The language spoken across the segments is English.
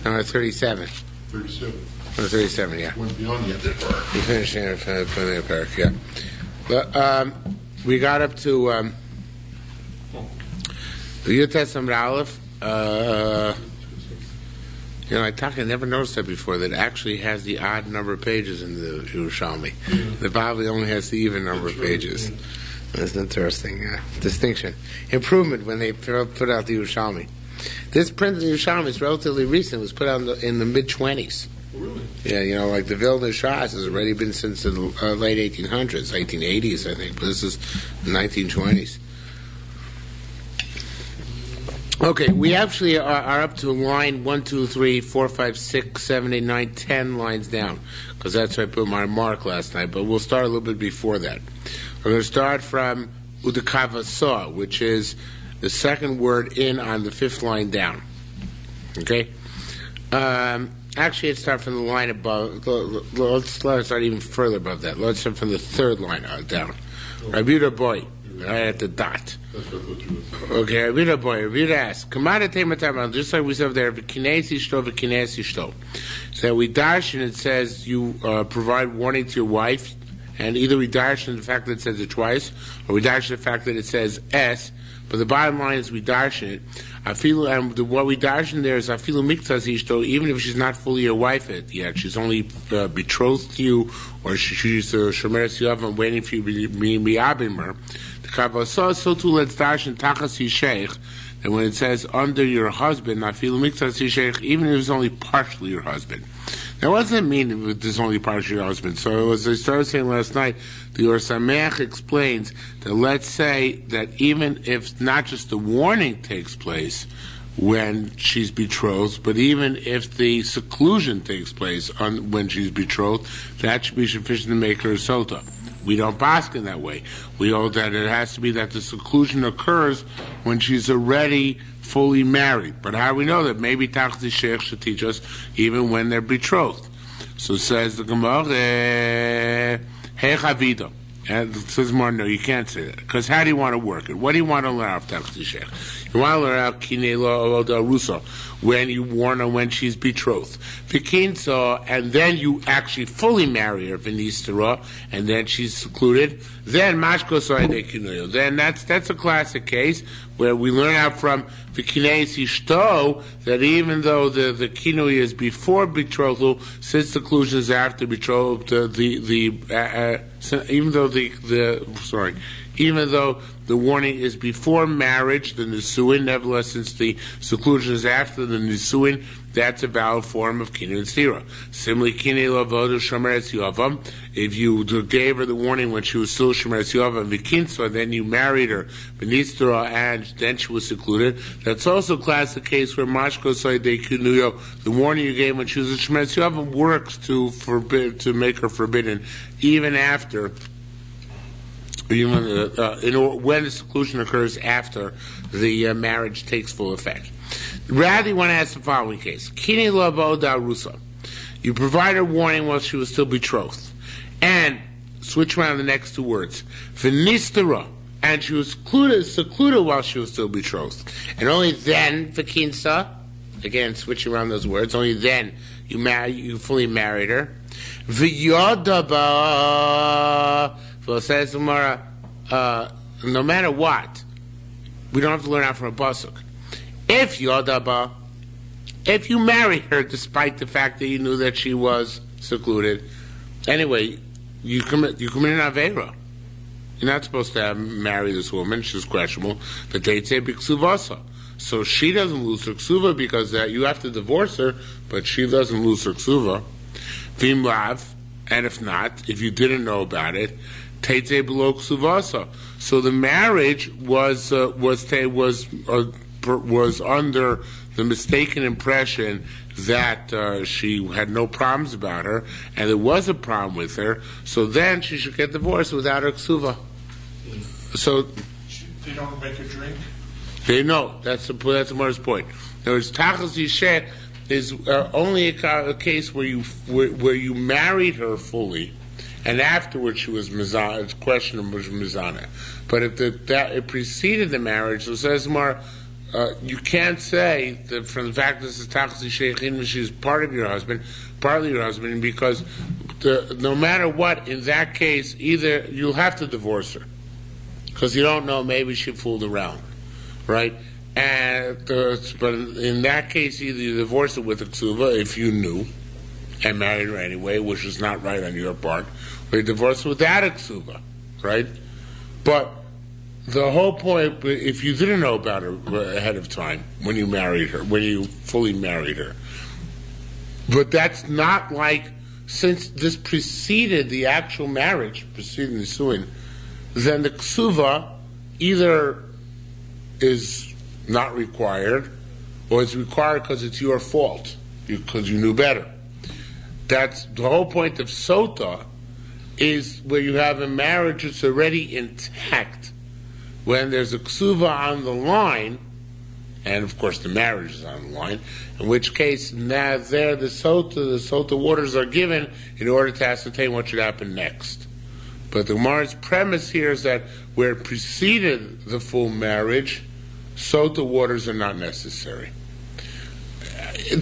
No, 37. 37. Oh, 37, yeah. Went beyond the end of the parak. We finished the parak, yeah. But we got up to the Yutes Amud Aleph. I never noticed that before, that it actually has the odd number of pages in the Yerushalmi. The Bible only has the even number of pages. That's an interesting distinction. Improvement when they put out the Yerushalmi. This print of the Yerushalmi is relatively recent. It was put out in the mid-20s. Really? Yeah, like the Vilna Shas has already been since the late 1800s, 1880s, I think, but this is the 1920s. Okay, we actually are up to line 1, 2, 3, 4, 5, 6, 7, 8, 9, 10 lines down, because that's where I put my mark last night, but we'll start a little bit before that. We're going to start from Udakava Saw, which is the second word in on the fifth line down. Okay? Actually, let's start from the line above. Let's start even further above that. Let's start from the third line down. Rabbi Boy, right at the dot. Okay, Rabbi Boy, Rabbi asks, just like we said over there, V'kinesi shto, V'kinesi shto. So we darshan, it says you provide warning to your wife, and either we darshan the fact that it says it twice, or we darshan the fact that it says S, but the bottom line is we darshan it. What we darshan there is afilu miktas ishto, even if she's not fully your wife yet, she's only betrothed to you, or she's shomeres yavam waiting for you to be mi'abim. The kabbalah so too let's darshan tachas yisheich, and when it says under your husband, afilu miktas yisheich, even if it's only partially your husband. Now, what does that mean if it's only partially your husband? So, as I started saying last night, the Yerushalmi explains that let's say that even if not just the warning takes place when she's betrothed, but even if the seclusion takes place when she's betrothed, that should be sufficient to make her a Sotah. We don't bask in that way. We hold that it has to be that the seclusion occurs when she's already fully married. But how do we know that? Maybe Tachzi Sheikh should teach us even when they're betrothed. So says the Gemara, Hey Chavida. And it says more, no, you can't say that. Because how do you want to work it? What do you want to learn out of Tachzi Sheikh? You want to learn out Kinela Oda Rusa, when you warn her when she's betrothed. Vikinsa, and then you actually fully marry her, Vinistera, and then she's secluded. Then Mashko Soide Kinuyo. Then that's a classic case where we learn out from Vikineis Ishto that even though the Kinuy is before betrothal, since seclusion is after betrothal, even though the warning is before marriage, the Nisuin, nevertheless, since the seclusion is after the Nisuin, that's a valid form of Kinu and Stira. Similarly, Kine Lavodu Shomeres Yavam, if you gave her the warning when she was still Shomeres Yavam, Vikinsa, then you married her, Benistera, and then she was secluded, that's also a classic case where Mashko Soide Kinuyo, the warning you gave when she was a Shomeres Yavam, works to make her forbidden, even after when the seclusion occurs after the marriage takes full effect. Rather, you want to ask the following case. Kini labo da rusa. You provide a warning while she was still betrothed. And switch around the next two words. Vinistera. And she was secluded while she was still betrothed. And only then, Vikinsa, again, switch around those words, only then you fully married her. V'yodaba. So it says tomorrow, no matter what, we don't have to learn out from a pasuk. If Yodaba, if you marry her despite the fact that you knew that she was secluded, anyway, you commit an avera. You're not supposed to marry this woman; she's questionable. But they say biksuvasa, so she doesn't lose her ksuva because you have to divorce her, but she doesn't lose her ksuva. Vimlav, and if not, if you didn't know about it. Teitze below ksuvasa. So the marriage was under the mistaken impression that she had no problems about her, and there was a problem with her. So then she should get divorced without her ksuva. So they don't make her drink. They know that's the mother's point. In other words, tachas yisheh is only a case where you married her fully. And afterwards she was mizana. It's a question of mizana. But if it preceded the marriage, so it says more, you can't say that from the fact that this is tachlis sheikhin, she's part of your husband, partly your husband, because no matter what, in that case, either you'll have to divorce her because you don't know, maybe she fooled around, right? But in that case, either you divorce her with a ksuva if you knew and married her anyway, which is not right on your part, or you divorce her without a ksuva, right? But the whole point, if you didn't know about her ahead of time when you married her, when you fully married her, but that's not like, since this preceded the actual marriage, preceding the suin, then the ksuva either is not required or it's required because it's your fault, because you knew better. That's the whole point of Sotah, is where you have a marriage that's already intact. When there's a ksuva on the line, and of course the marriage is on the line, in which case now there the Sotah waters are given in order to ascertain what should happen next. But the Gemara's premise here is that where it preceded the full marriage, Sotah waters are not necessary.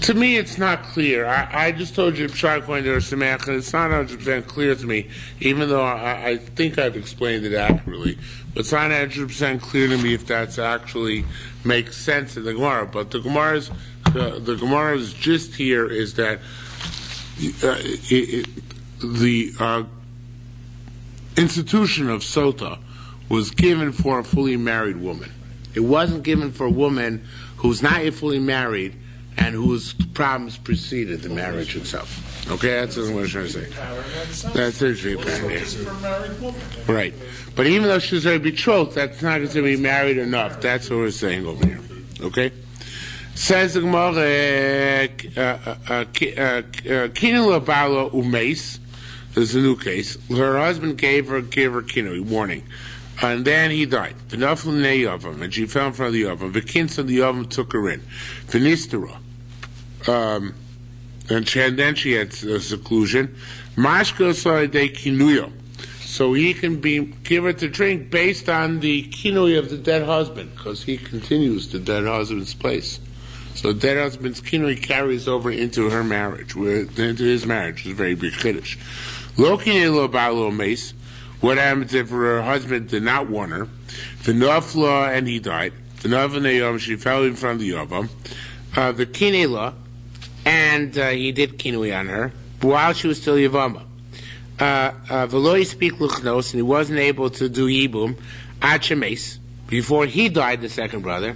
To me, it's not clear. I just told you Pshar according to Yerushalmi, and it's not 100% clear to me, even though I think I've explained it accurately. But it's not 100% clear to me if that's actually makes sense in the Gemara. But the Gemara's gist here is that the institution of Sotah was given for a fully married woman. It wasn't given for a woman who's not yet fully married and whose problems preceded the marriage itself. Okay, that's what I'm trying to say. That's interesting. Right. But even though she's already betrothed, that's not going to be married enough. That's what we're saying over here. Okay? Says the Gemara, Kinula Bala Umeis, there's a new case. Her husband gave her kinui, warning. And then he died. The Naflin Yavam, and she fell in front of the Yavam. The Kinsa the Yavam took her in. Finistera. And then she had seclusion. Mashka saw de kinuyo. So he can give her to drink based on the kinui of the dead husband, because he continues the dead husband's place. So the dead husband's kinui carries over into her marriage, into his marriage. It's a very big chiddush. Lo kinei lo ba'alo meis. What happens if her husband did not warn her? The nafla, and he died. The nafla, she fell in front of the yavam. The kinela, and he did kinui on her while she was still yavama. V'lo speak luchnos, and he wasn't able to do yibum ad shemes before he died, the second brother.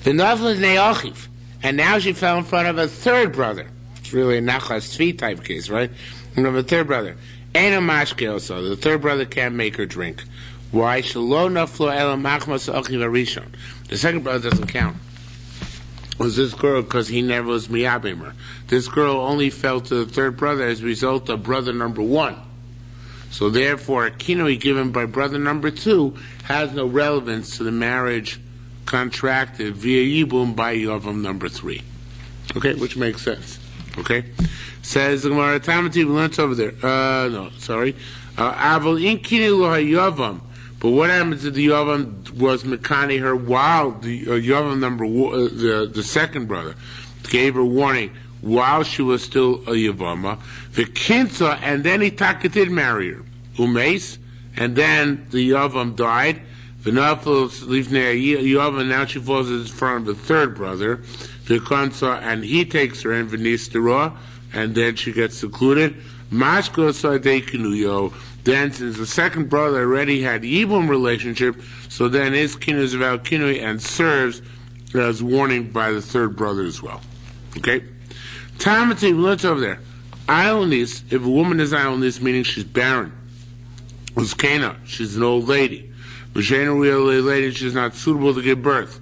The nafla ne'achiv, and now she fell in front of a third brother. It's really a nachas tzvi type case, right? And of a third brother. Ain't a mashke also. The third brother can't make her drink. Why? Shelo naflo elam machmas achiv arishon. The second brother doesn't count. Was this girl, because he never was miyabim her. This girl only fell to the third brother as a result of brother number one. So therefore, a kinui given by brother number two has no relevance to the marriage contracted via yibum by yavam number three. Okay, which makes sense. Okay, says the Gemara Tamati. We learned over there. Aval in kinui lo hayavam. But what happens if the yavam was mekani her while the yavam number the second brother gave her warning while she was still a yavama? The kinsa, and then he did marry her. Umeis, and then the yavam died. V'nafel livnei yavam. Now she falls in front of the third brother. The kansa, and he takes her in v'nistera, and then she gets secluded. Mashko sadei kinuyo. Then, since the second brother already had yibum relationship, so then his kinui is about kinui and serves as warning by the third brother as well. Okay? Tamati, let's over there. Ionis, if a woman is ionis, meaning she's barren. Uskena, she's an old lady. V'shena real lady, she's not suitable to give birth.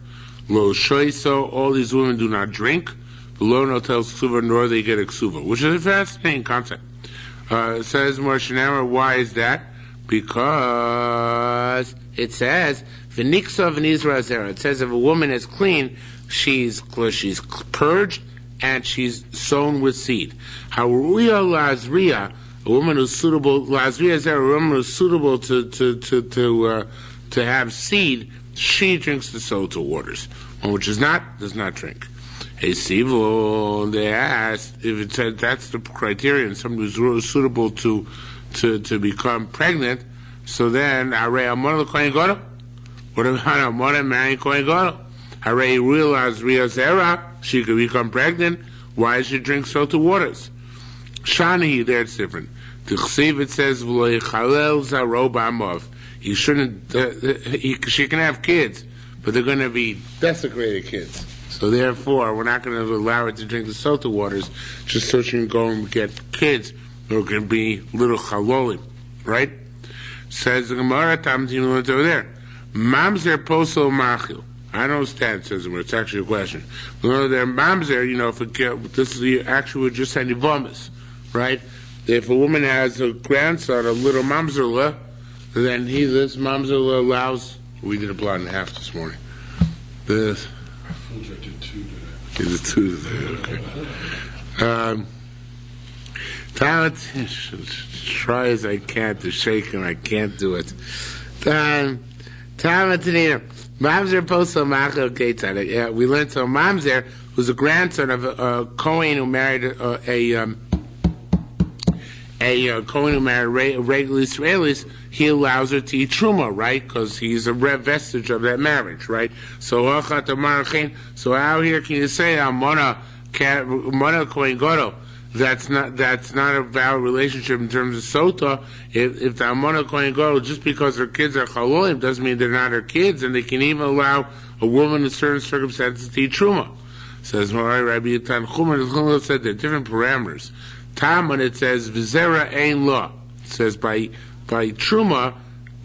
Lo shoiso, all these women do not drink. Lo no tells ksuva, nor they get a ksuva, which is a fascinating concept. It says Moshe, why is that? Because it says v'niksa v'nizra zera. It says if a woman is clean, she's purged and she's sown with seed. Haruya lazria, a woman who's suitable. Lazria zera, a woman who's suitable to have seed. She drinks the Sotah waters. One which is not, does not drink. Hey, Sivu, they asked if it said that's the criterion, somebody who's really suitable to become pregnant, so then, Hare Amon Kohen Gadol? What about Amon marrying Kohen Gadol? Hare realized Ria Zera, she could become pregnant, why does she drink Sotah waters? Shani, there it's different. The Chsiv, it says, V'lo yichalel zaro b'amav. He shouldn't, she can have kids, but they're going to be desecrated kids. So therefore, we're not going to allow her to drink the Sotah waters just so she can go and get kids who are going to be little chalolim, right? Says the Gemara, Tamtin went over there. Mamzer posel machil. I don't understand, says the Gemara. It's actually a question. Well, there, mamzer, this is the actual, just saying vomis, right? If a woman has a grandson, a little mamzerla, then this mamzerla allows. We did a blood in half this morning. This. I did two today. You did two today. Okay. Try as I can to shake and I can't do it. Mamzer posel machil keitzad. Yeah, we learned so Mamzer, who's a grandson of a Kohen who married a Kohen who married regular Israelis, he allows her to eat truma, right? Because he's a vestige of that marriage, right? So out here, can you say Amona Kohen Gadol? That's not a valid relationship in terms of Sotah. If the Amona Kohen Gadol, just because her kids are chalolim, doesn't mean they're not her kids, and they can even allow a woman in certain circumstances to eat truma. Says Rabbi Yitan Chumar said there are different parameters. Tam, when it says v'zera ein law, it says by truma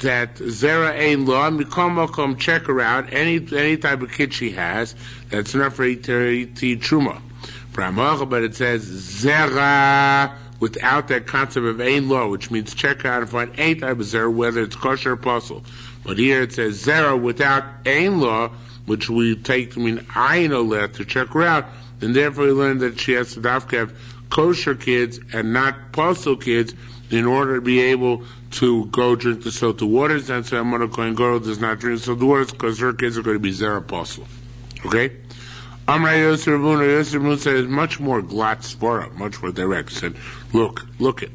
that zera ein law, mikom check her out, any type of kid she has, that's enough for her to eat truma. But it says zera without that concept of ein law, which means check out and find any type of zera, whether it's kosher or puzzle. But here it says zera without ein law, which we take to mean ayin oleh, to check her out, and therefore we learn that she has to have kosher kids and not puzzle kids in order to be able to go drink the Sotah waters. And so Amona Kohen Gadol does not drink the Sotah waters because her kids are going to be zera puzzle. Okay? Amra Yosef Rabun said it's much more glot svara, much more direct. Said, look it.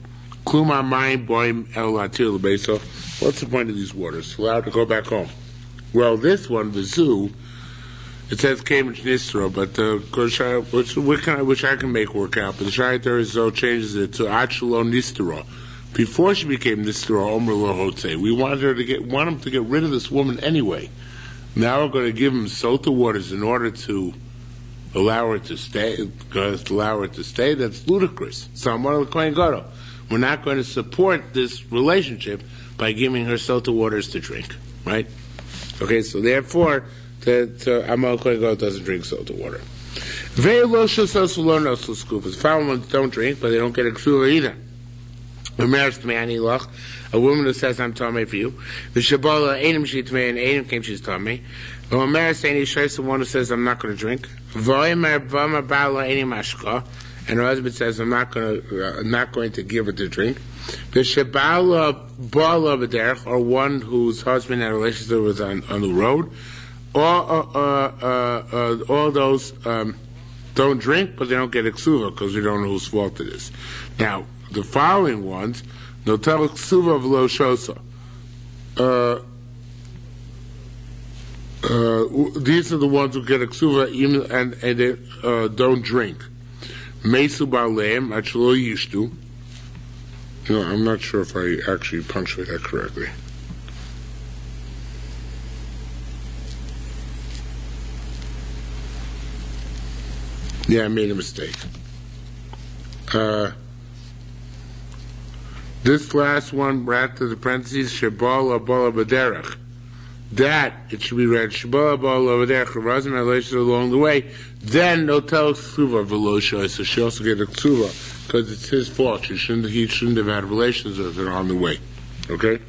Kluma mayim boim el latil beso. What's the point of these waters? Allowed to go back home. Well, this one, the zoo, it says Cambridge Nisro, but which I can make work out. But the Shai Terezo changes it to Achelo Nistro. Before she became Nistro, Omer Lo Hotze, we want him to get rid of this woman anyway. Now we're going to give him Sotah waters in order to allow her to stay. That's ludicrous. So Amon Kohen Gadol, we're not going to support this relationship by giving her Sotah waters to drink, right? Okay, so therefore, Amon Kohen Gadol doesn't drink Sotah water. Very low shusas. Foul ones don't drink, but they don't get a ksuva either. A woman who says, I'm Tomei for you. The Shabbat, Adam she Tomei, and Adam came, she's Tomei. The one who says, I'm not going to drink. And her husband says, I'm not going to give her to drink. The Shabbat, or one whose husband had a relationship was on the road. All those don't drink, but they don't get a ksuva because we don't know whose fault it is. Now, the following ones, no tell ksuva of lo shosa. These are the ones who get a ksuva and they don't drink. Mesu baleim achlo yishtu. No, I'm not sure if I actually punctuate that correctly. Yeah, I made a mistake. This last one, right to the parentheses, Shabala Bala Baderach. That, it should be read, Shabala Bala Baderach, Razim relations along the way, then no tell Ksuva Velosha, so she also get a Ksuva, because it's his fault. He shouldn't have had relations with her on the way. Okay?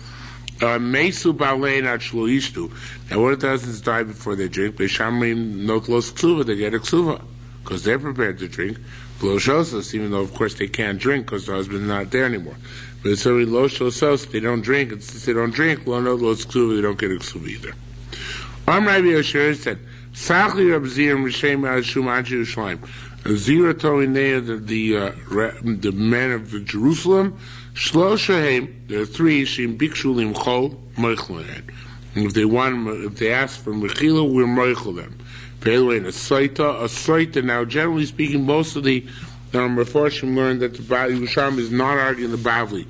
Mesu Balein Achlo Ishtu. Now, what it does is die before they drink, Beshamrim no close Ksuva, they get a Ksuva, because they're prepared to drink. Veloshosos, even though, of course, they can't drink because the husband's not there anymore. But it's already lo shosos, they don't drink, and since they don't drink, lo no lo ksuva, they don't get a ksuva either. Rabbi Yosher said, Sachli Rab Zir Mishem Ashum Anchi Yerushalayim. Zira Toinea, the men of Jerusalem, Shloshahem, there are three, Shim Bikshulim Chol, Moichlahen. If they ask for Mechila, we're Moichel them. By the way, a Sotah, now generally speaking, most of the Mefarshim learned that the Yerushalmi is not arguing the Bavli.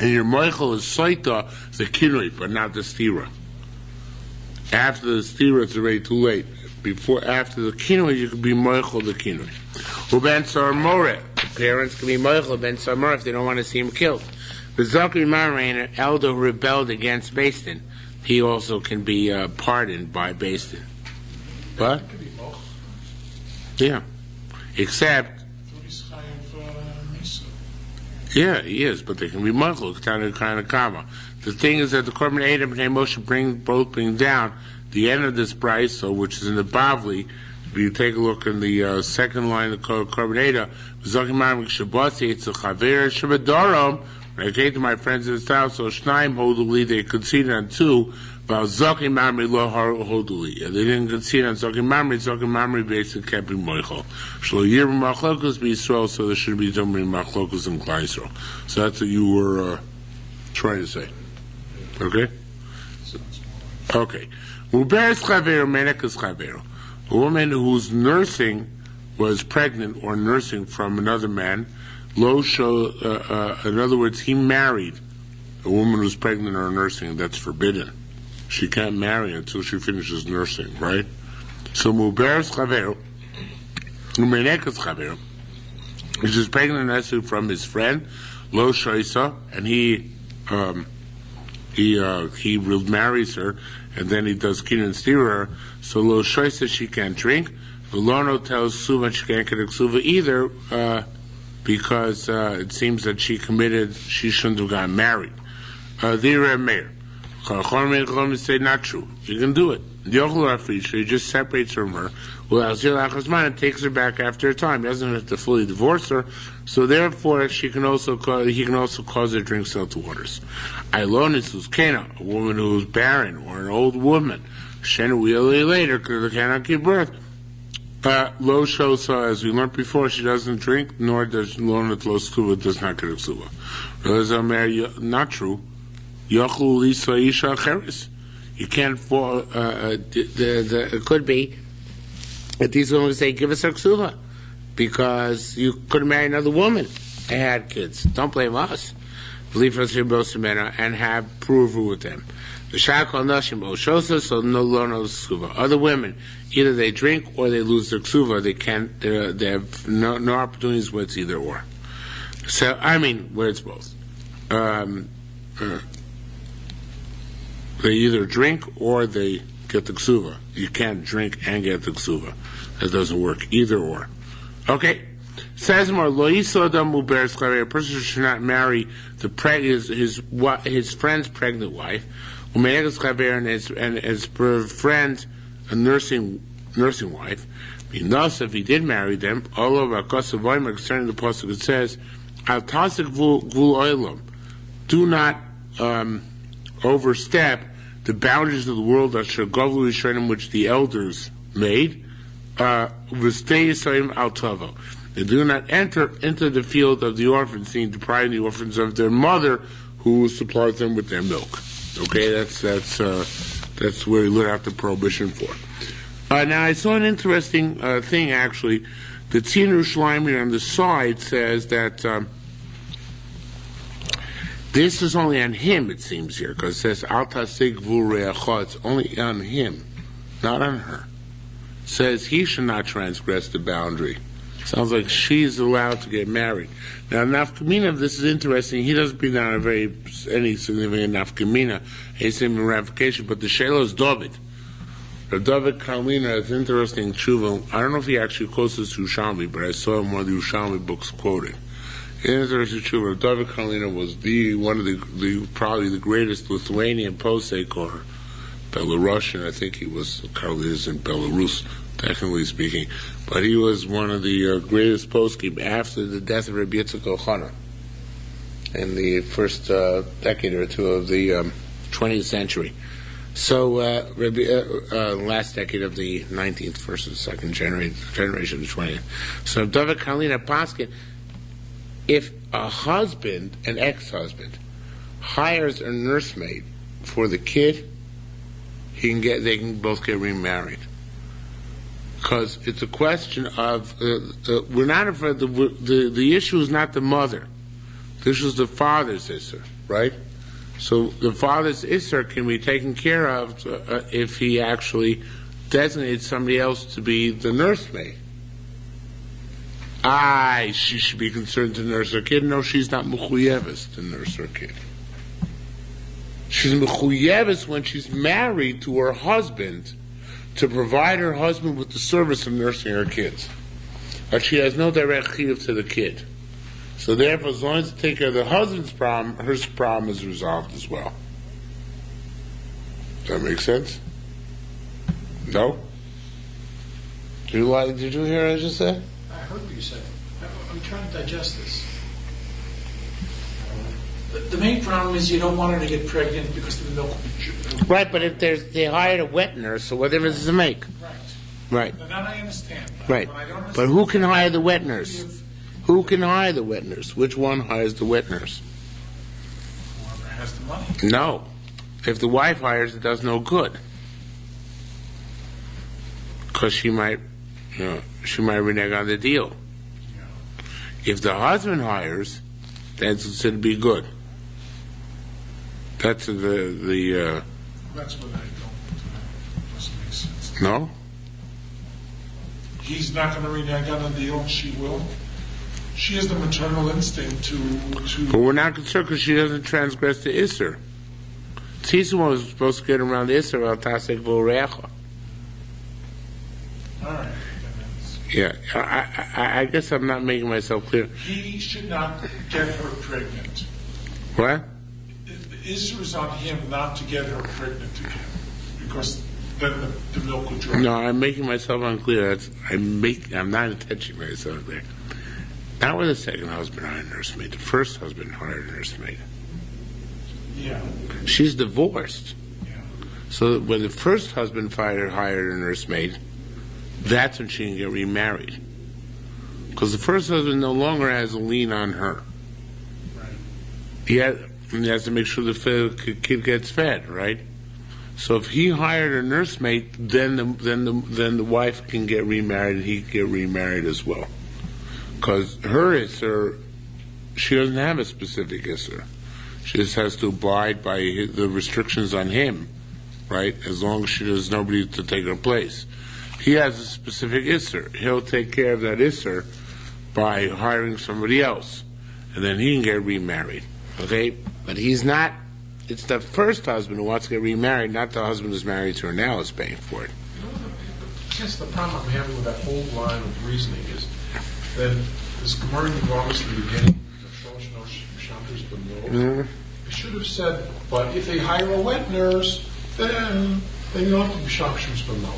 And your Moichel is Sotah, the Kinui, but not the Stira. After the Stira, it's already too late. After the Kinui, you can be Moichel the Kinui. Uben Sar More, parents can be Moichel Ben Sar More if they don't want to see him killed. The Zakri Marain, an elder who rebelled against Basin, he also can be pardoned by Basin. What? Yeah. Except. Yeah, he is, but they can be Moichel, kind of Kama. The thing is that the Korban Adam and Moshe bring down the end of this price, which is in the Bavli. If you take a look in the second line of the Korban Adam, when I came to my friends in the south, so Shnaim Hoduli, they conceded on two, but Zokim Mamri Lo Hoduli. And they didn't concede on Zokim Mamri basically kept being Moichel. Shlo Yir Machlokus be Yisrael, so there should be Domri Machlokus in Klai Yisrael. So that's what you were trying to say. Okay? Okay. Uberes Chavero, Menekas Chavero. A woman whose nursing was pregnant or nursing from another man, Lo show, in other words, he married a woman who's pregnant or nursing, that's forbidden. She can't marry until she finishes nursing, right? So Muberes Chavero, Umenekas Chavero, which is pregnant and nursing from his friend, Lo Shoisa, and he marries her, and then he does kin and steer her. So Lo Shoisa she can't drink. Velono tells Suva she can't get a Suva either, because it seems that she shouldn't have gotten married. The Reb Meir. Say not true. You can do it. He just separates from her. Well, and takes her back after a time. He doesn't have to fully divorce her. So therefore, he can also cause her to drink salty waters. Ailonis who's Kana, a woman who's barren, or an old woman. Shen later, because they cannot give birth. Lo Shosa, as we learned before, she doesn't drink, nor does Lonat Lo Skuva, does not get a Skuva. Not true. Yochlu Lisa Isha Cheres. You can't fall, it could be that these women would say, give us our Ksuva, because you couldn't marry another woman and had kids. Don't blame us. Believe us and have approval with them. The Shakal Nashim Oshosa, so no Ksuva. Other women, either they drink or they lose their Ksuva. They have no opportunities where it's either or. So, where it's both. They either drink or they get the ksuva. You can't drink and get the ksuva. That doesn't work. Either or. Okay. Says more, Lo Yisodam Uberes Chavei. A person should not marry his friend's pregnant wife. Umenegas Chavei and his friend's nursing wife. Thus, if he did marry them, all over Akosav Oimer, concerning the pasuk, it says, Al Tasik Vul Oilam. Do not overstep the boundaries of the world which the elders made. They do not enter into the field of the orphans, seeing depriving the orphans of their mother, who supplies them with their milk. Okay, that's where he let out the prohibition for. Now I saw an interesting thing actually. The Yerushalmi on the side says that. This is only on him, it seems here, because it says, Al tasig v'ureacha, it's only on him, not on her. It says he should not transgress the boundary. Sounds like she's allowed to get married. Now, nafkamina, this is interesting, he doesn't bring down any significant nafkamina, any significant ramification, but the Shelah is David. David Karlina is interesting tshuva. I don't know if he actually quotes this to Yerushalmi, but I saw him one of the Yerushalmi books quoted. Interesting tshuva. David Karlina was probably the greatest Lithuanian posek, or Belarusian. I think he was. Karlina's in Belarus, technically speaking, but he was one of the greatest poskim after the death of Rabbi Yitzchak Ochana in the first decade or two of the 20th century. So, last decade of the 19th versus second generation of the 20th. So, David Kalina Paskin, if a husband, an ex-husband, hires a nursemaid for the kid, they can both get remarried. Because it's a question of, we're not afraid, the issue is not the mother. The issue is the father's issue, right? So the father's Isser can be taken care of if he actually designates somebody else to be the nursemaid. She should be concerned to nurse her kid. No, she's not mechuyeves to nurse her kid. She's mechuyeves when she's married to her husband to provide her husband with the service of nursing her kids. But she has no direct chiyuv to the kid. So therefore, as long as they take care of the husband's problem, her problem is resolved as well. Does that make sense? No? Did you hear what I just said? I heard what you said. I'm trying to digest this. The main problem is you don't want her to get pregnant because of the milk. Right, but if they hired a wet nurse, so what difference does it make? Right. Right. Now I understand. Right. But who can hire the wet nurse? Who can hire the wet nurse? Which one hires the wet nurse? Whoever has the money. No. If the wife hires, it does no good. Because she might renege on the deal. Yeah. If the husband hires, that's considered to be good. That's That's what I don't. Doesn't make sense. No? He's not going to renege on the deal, she will. She has the maternal instinct to. But we're not concerned because she doesn't transgress the Isser. Tzisa was supposed to get around the Isser al tasek v'orecha. All right. Yeah, I guess I'm not making myself clear. He should not get her pregnant. What? The issue is on him not to get her pregnant again, because then the milk would dry. No, I'm making myself unclear. I'm not attaching myself there. Not with the second husband hired a nursemaid. The first husband hired a nursemaid. Yeah. She's divorced. Yeah. So when the first husband hired a nursemaid, that's when she can get remarried. Because the first husband no longer has a lien on her. Right. He has to make sure the kid gets fed, right? So if he hired a nursemaid, then the wife can get remarried and he can get remarried as well. Because her Isser, she doesn't have a specific Isser. She just has to abide by the restrictions on him, right? As long as there's nobody to take her place. He has a specific Isser. He'll take care of that Isser by hiring somebody else. And then he can get remarried. Okay? But he's not, it's the first husband who wants to get remarried, not the husband who's married to her now is paying for it. I guess the problem I'm having with that whole line of reasoning is that this Gemara involves the beginning, it should have said, but if they hire a wet nurse, then they don't have to be Shapshim's B'Melch.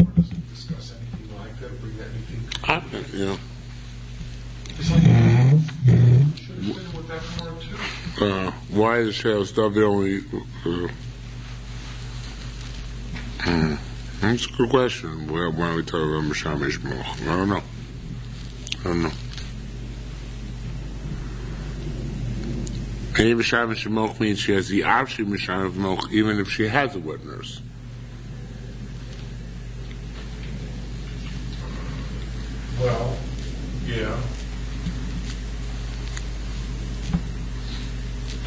Or does it discuss anything like that, or bring that anything? You know. It's like, it should have been with that Gemara too. Why is Shale stuff the only... That's a good question. Why don't we talk about Mishamish Moch? I don't know. Any Mishamish Moch means she has the option of Mishamish Moch even if she has a wet nurse. Well, yeah.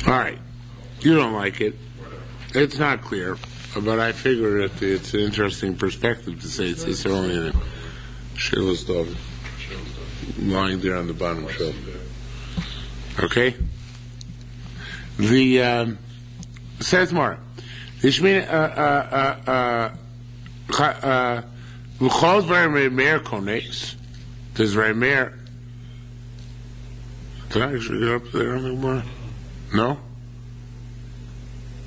All right. You don't like it. It's not clear, but I figure that it's an interesting perspective to say it's only a Shale stuff lying there on the bottom shelf. Okay? The says more. Ishmin L'chol dvarim Reimer kones. Does Reimer? Did I actually get up there anymore? No.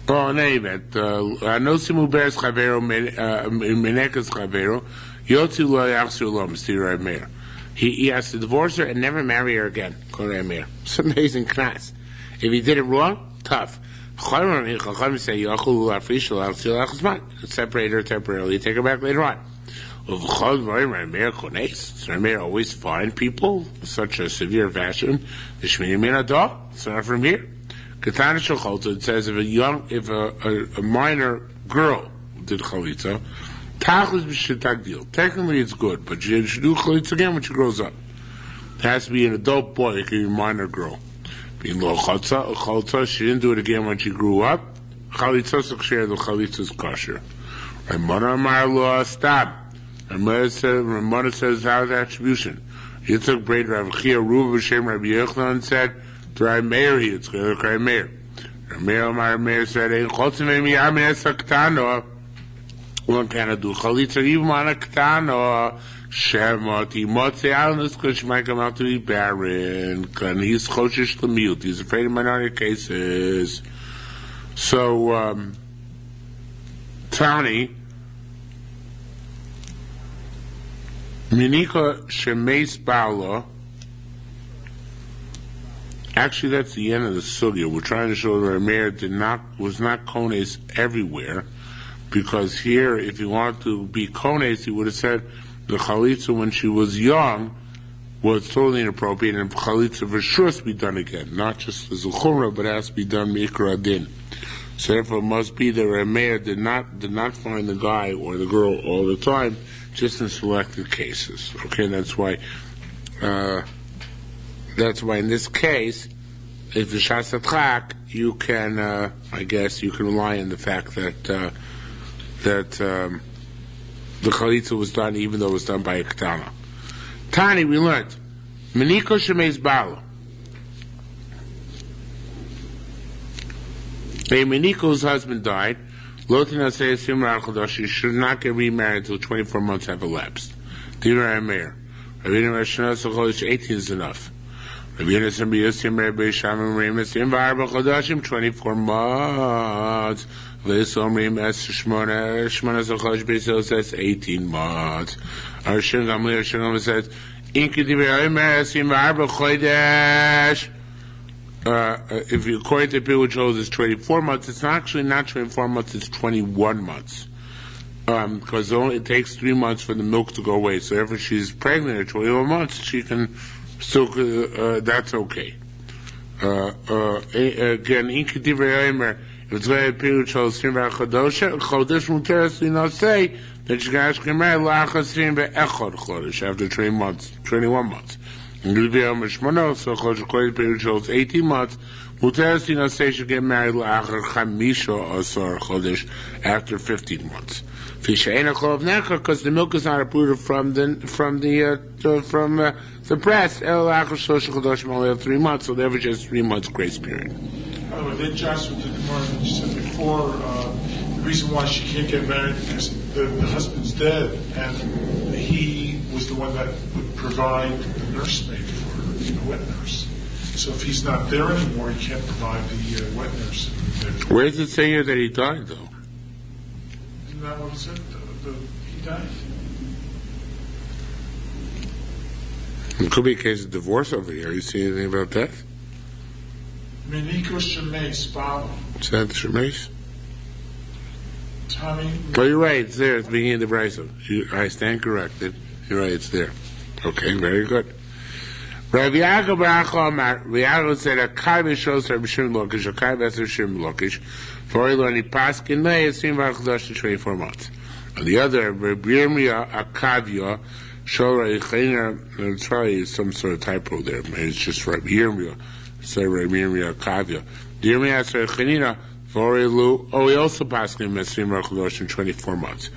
Oh, no, event. Anosimu beres chavero menekas chavero yotzu lo yachsu lo Mr. Reimer. He has to divorce her and never marry her again. It's an amazing class. If he did it wrong, tough. Chachamim say Yachulu Afrish L'Achzil Achzman. Separate her temporarily, take her back later on. So Rameir always find people in such a severe fashion. The Shmini Min Adah. It's not from here. Ketana Shecholta. It says if a minor girl did chalitza, tachlis b'shetagdil. Technically, it's good, but she should do chalitza again when she grows up. It has to be an adult boy. It can be a minor girl. Being lo chalitza, she didn't do it again when she grew up. Chalitza s'ksher, the chalitza is kosher. Ramona Amar lo stop. Ramona says how's attribution? Yitzchak Braid Rav Chia Ruv B'Shem Rabbi Yochanan said, "Try Meir here. It's going to cry Meir." Meir said, "Ein chotzim miyam esa ktano." One cannot do chalitza even on a ktano. Shemot imotze alnus because she might come out to be barren. And he's choshish l'miut. He's afraid of minority cases. So, Tani. Minika shemeis ba'ala. Actually, that's the end of the sugya. We're trying to show that Rameir was not kones everywhere, because here, if he wanted to be kones, he would have said the chalitza when she was young was totally inappropriate, and chalitza for sure has to be done again, not just as a chumrah, but has to be done mikra din. So therefore, it must be that Rameir did not find the guy or the girl all the time, just in selected cases. Okay, that's why in this case, if the shasatchak, you can, I guess, you can rely on the fact that the chalitza was done, even though it was done by a ketana. Tani, we learned, Meniko shemeis bala. A Meniko's husband died. Lotina says she should not get remarried until 24 months have elapsed. Dina Rameir. Rabbeinu Rashana 18 is enough. Rabbeinu Sambi Yosim Rabbi Shamim Remus in Varba Chodashim 24 months. Lesom Remus Shmona Zochosh Beisel says 18 months. Arshim Gamliel Shalom says Inkediv Remus in Varba Chodash. If you according to people which holds it's 24 months, it's actually not 24 months, it's 21 months. Because it takes 3 months for the milk to go away. So if she's pregnant at 21 months, she can still, that's okay. Again, if it's a period which holds Chodesh Muteres, you know, say that she can get married after 21 months. So according to period holds 18 months. Muteres, you know, say she get married after 15 months. Because the milk is not uprooted from the breast. Only have 3 months, so they have just 3 months grace period. By the way, then Joshua did the more than you said before. The reason why she can't get married is because the husband's dead, and he was the one that would provide the nursemaid for her, the wet nurse. So if he's not there anymore, he can't provide the wet nurse. Where does it say here that he died, though? Isn't that what it said? He died. It could be a case of divorce over here. You see anything about that? Meniko Shemeis Bala. Is that the Shemeis? Tommy. Oh, you're right. It's there. It's beginning of the Brisa. I stand corrected. You're right. It's there. Okay, very good. Rabbi Yaakov said a kai shows Rabbi Shimon Lakish, a kai v'eser Shimon Lakish. For Eloni Paskin Lei, it's 24 months. And the other, Rabbi Yirmiyah Akavia, showed Rabbi Chaina, it's probably some sort of typo there. Maybe it's just Rabbi Yirmiyah. Say Rabbi Yirmiyah Akavia. Yirmiyah said Chaina, for Elu, he also Paskin Mesrim in 24 months.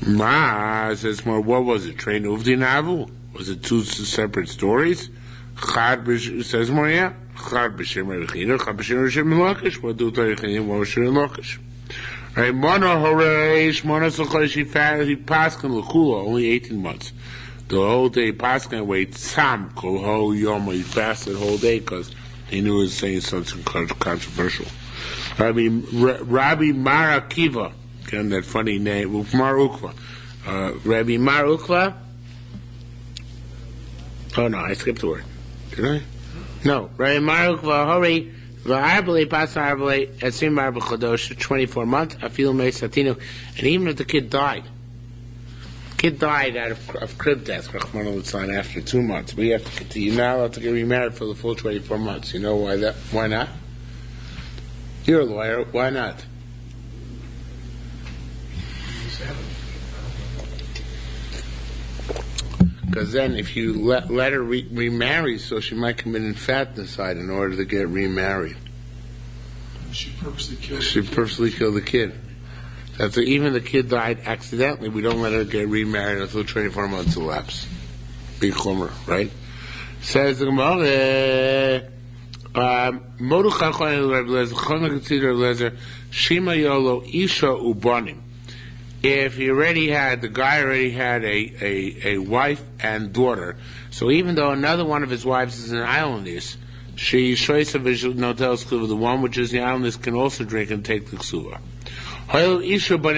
Ma says more, what was it? Train Uvdi Navu? Was it 2 separate stories? Chad says more, yeah. Chad b'shem Rechina, Chad b'shem Lakish. What do Rechina? What was Shem Lakish? Right, Mona Horeish, Mona Sochosh, he paskin Lakula, only 18 months. The whole day paskin wait Sam Kol Ho Yom. He fasted the whole day because he knew he was saying something controversial. Rabbi Mar Akiva, again that funny name, Mar Ukva. Rabbi Mar Ukva. Oh no, I skipped the word. Did I? No. Rabbi Mar Ukva, hurry. V'arbale pasa arbale etzim arba chodosh 24 months. Afilu meis hatinu, and even if the kid died out of crib death, Rachmana litzlan, after 2 months, we have to continue. You're not allowed to get remarried for the full 24 months. You know why that? Why not? You're a lawyer. Why not? Because then, if you let her remarry, so she might commit infanticide in order to get remarried. She purposely killed. She purposely killed the kid. That's even the kid died accidentally. We don't let her get remarried until 24 months elapse. Big chumrah, right? Says the Gemara. Modu chachon Reb Lezer, chon consider Lezer, Shima Yolo Isha Ubanim. If the guy already had a wife and daughter, so even though another one of his wives is an islandess, she shows a visual notel's ksuva, the one which is the islandess can also drink and take the ksuva. But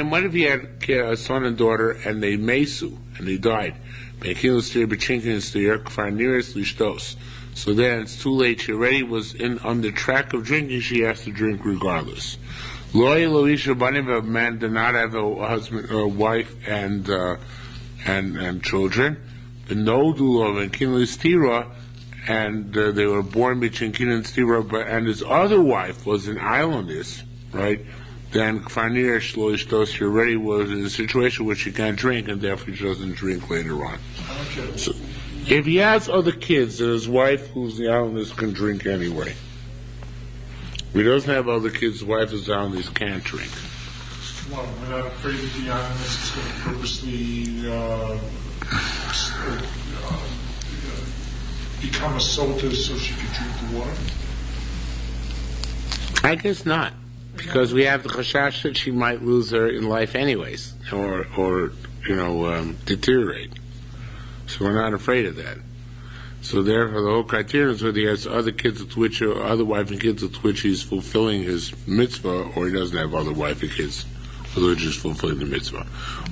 what if he had a son and daughter and they mesu and they died? So then it's too late. She already was on the track of drinking. She has to drink regardless. If a man did not have a husband or a wife and children, the no dulov and kinlistira, and they were born between kin and stira, and his other wife was an islandess, right? Then kfarnir shloishtos, she already was in a situation where she can't drink, and therefore she doesn't drink later on. So, if he has other kids, then his wife, who's the islandess, can drink anyway. If he doesn't have other kids, his wife is islandess, can't drink. Well, we're not afraid that the islandess is going to purposely become a Sotah so she can drink the water? I guess not, because we have the chashash that she might lose her in life anyways, or deteriorate. So we're not afraid of that. So therefore, the whole criterion is whether he has other kids with which, or other wife and kids with which he's fulfilling his mitzvah, or he doesn't have other wife and kids with which he's fulfilling the mitzvah.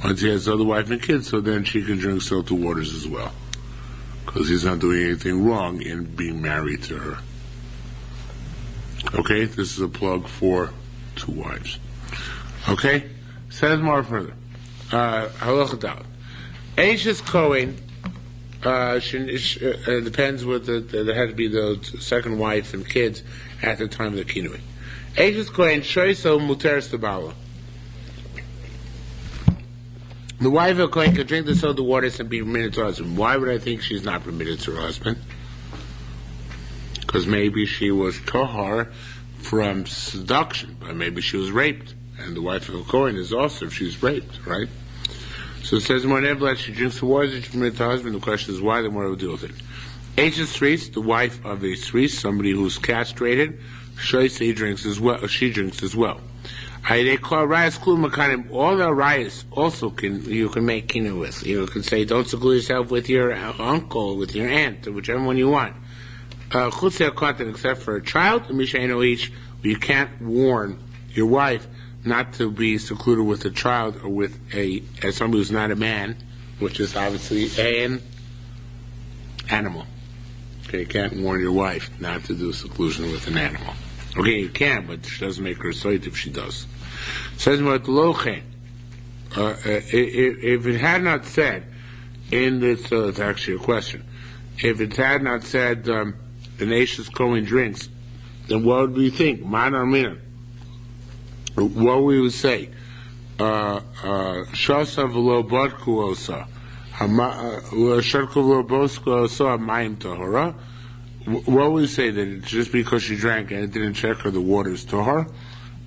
Once he has other wife and kids, so then she can drink Sotah waters as well, because he's not doing anything wrong in being married to her. Okay, this is a plug for 2 wives. Okay, says more further. Halacha Daled. Eishes Kohen. It depends what there had to be the second wife and kids at the time of the kinui. Eishes Kohen shoyso muteres tabala. The wife of Kohen can drink the Sotah waters and be permitted to her husband. Why would I think she's not permitted to her husband? Because maybe she was tahar from seduction, but maybe she was raped, and the wife of a Kohen is also if she's raped, right? So it says, whenever she drinks the water, she's permitted to her husband. The question is why, then what do we do with it? Ancient Threes, the wife of a Threes, somebody who's castrated, she drinks as well. All the rayas also you can make kinu with. You can say, don't seclude yourself with your uncle, with your aunt, or whichever one you want. Except for a child, you can't warn your wife not to be secluded with a child or with as somebody who's not a man, which is obviously an animal. Okay, you can't warn your wife not to do seclusion with an animal. Okay, you can, but she doesn't make her sight if she does. Says Loche, if it had not said in this, it's actually a question. If it had not said the nation's Kohen drinks, then what would we think? Man or mina? What we would say? Shasa v'lo bodku osa, sharku v'lo bodku osa mayim tahora. What would we say that it's just because she drank and it didn't check her the water's tahor?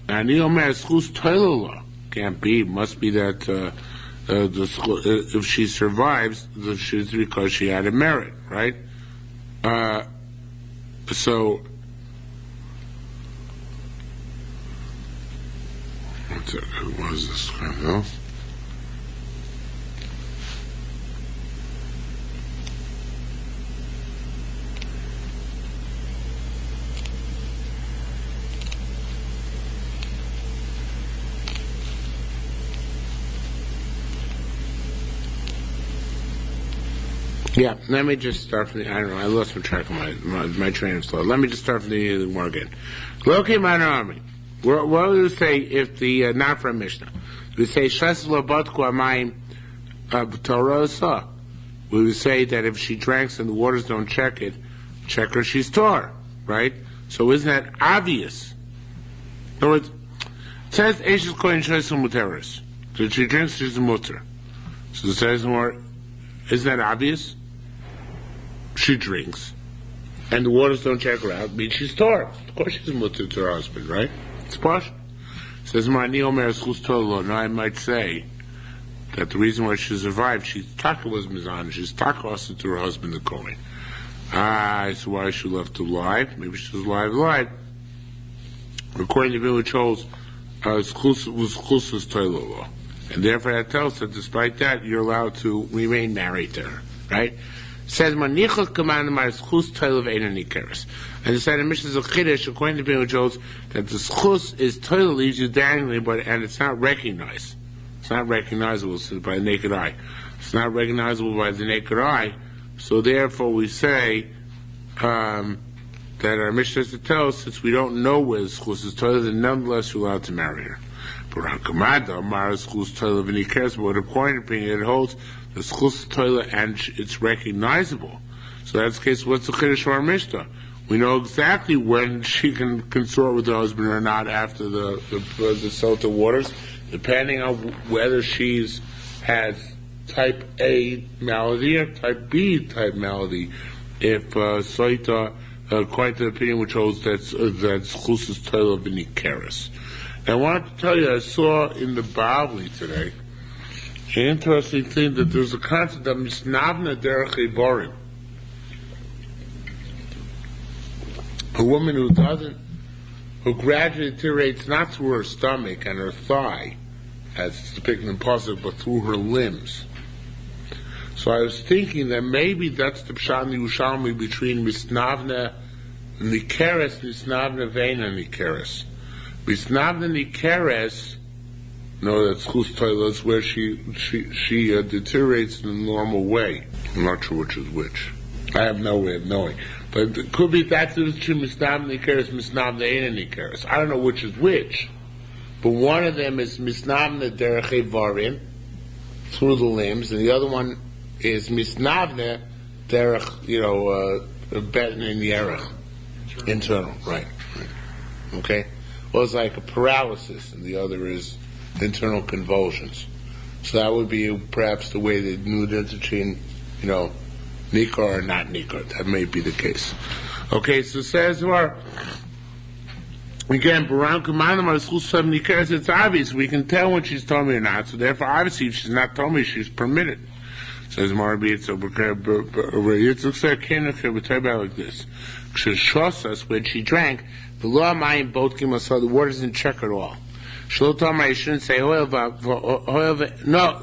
And who's toilala? Can't be. Must be that if she survives, it's because she had a merit, right? So. What is this kind of? Yeah, let me just start from the, I don't know, I lost my track of my train of thought. Let me just start from the more again. Loki Manami. What would we say if the, not from Mishnah, we say, Shas lo batku amayim Torah. We would say that if she drinks and the waters don't check her, she's Torah, right? So isn't that obvious? In other words, it says, Eishes kohen shoysim muteris. So if she drinks, she's a mutter. So it says more, isn't that obvious? She drinks, and the waters don't check her out, means she's Torah. Of course she's a mutter to her husband, right? It's posh. It says, now I might say that the reason why she survived, she's taka was mizan, she's taka also to her husband, the Kohen. So why she left alive? Maybe she was alive. According to Vilna holds, was chlusas toilet law. And therefore that tells that despite that, you're allowed to remain married to her, right? It says, Manichel command my schus toilet einani keres. And it said in Mishnah's Chiddush, according to Vilna holds, that the schus is toilet leaves you dangling, and it's not recognized. It's not recognizable by the naked eye. It's not recognizable by the naked eye. So therefore we say that our Mishnah tells us, since we don't know where the schus is toilet, then nonetheless you're allowed to marry her. But according to opinion, it holds the schus toilet and it's recognizable. So that's the case. What's the chiddush of our Mishnah? We know exactly when she can consort with her husband or not after the Sotah waters, depending on whether she's has type A malady or type B type malady. If Sotah, quite the opinion which holds that's schus is toilet v'nikeres. I wanted to tell you, I saw in the Bavli today an interesting thing, that there's a concept of misnavna derech borim. A woman who gradually deteriorates not through her stomach and her thigh, as it's depicted in Pasuk, but through her limbs. So I was thinking that maybe that's the pshat in the Yerushalmi between misnavna nikeres, misnavna veina nikeres. Misnavna nikeres, no, that's chus toilets, where she deteriorates in a normal way. I'm not sure which is which. I have no way of knowing. But it could be that's the true misnavna nikeres, misnavna eina nikeres. I don't know which is which. But one of them is misnavna derech varim, through the limbs, and the other one is misnavna derech, betin and yerech, internal, right. Okay? Well, it's like a paralysis, and the other is internal convulsions. So that would be perhaps the way they knew the difference between, nikar or not nikar. That may be the case. Okay, so it says, again, it's obvious. We can tell when she's told me or not. So therefore, obviously, if she's not told me, she's permitted. Says Marbi, it's like this. When she drank, the law mayim both so the water doesn't check at all. Shalotama, you shouldn't say no,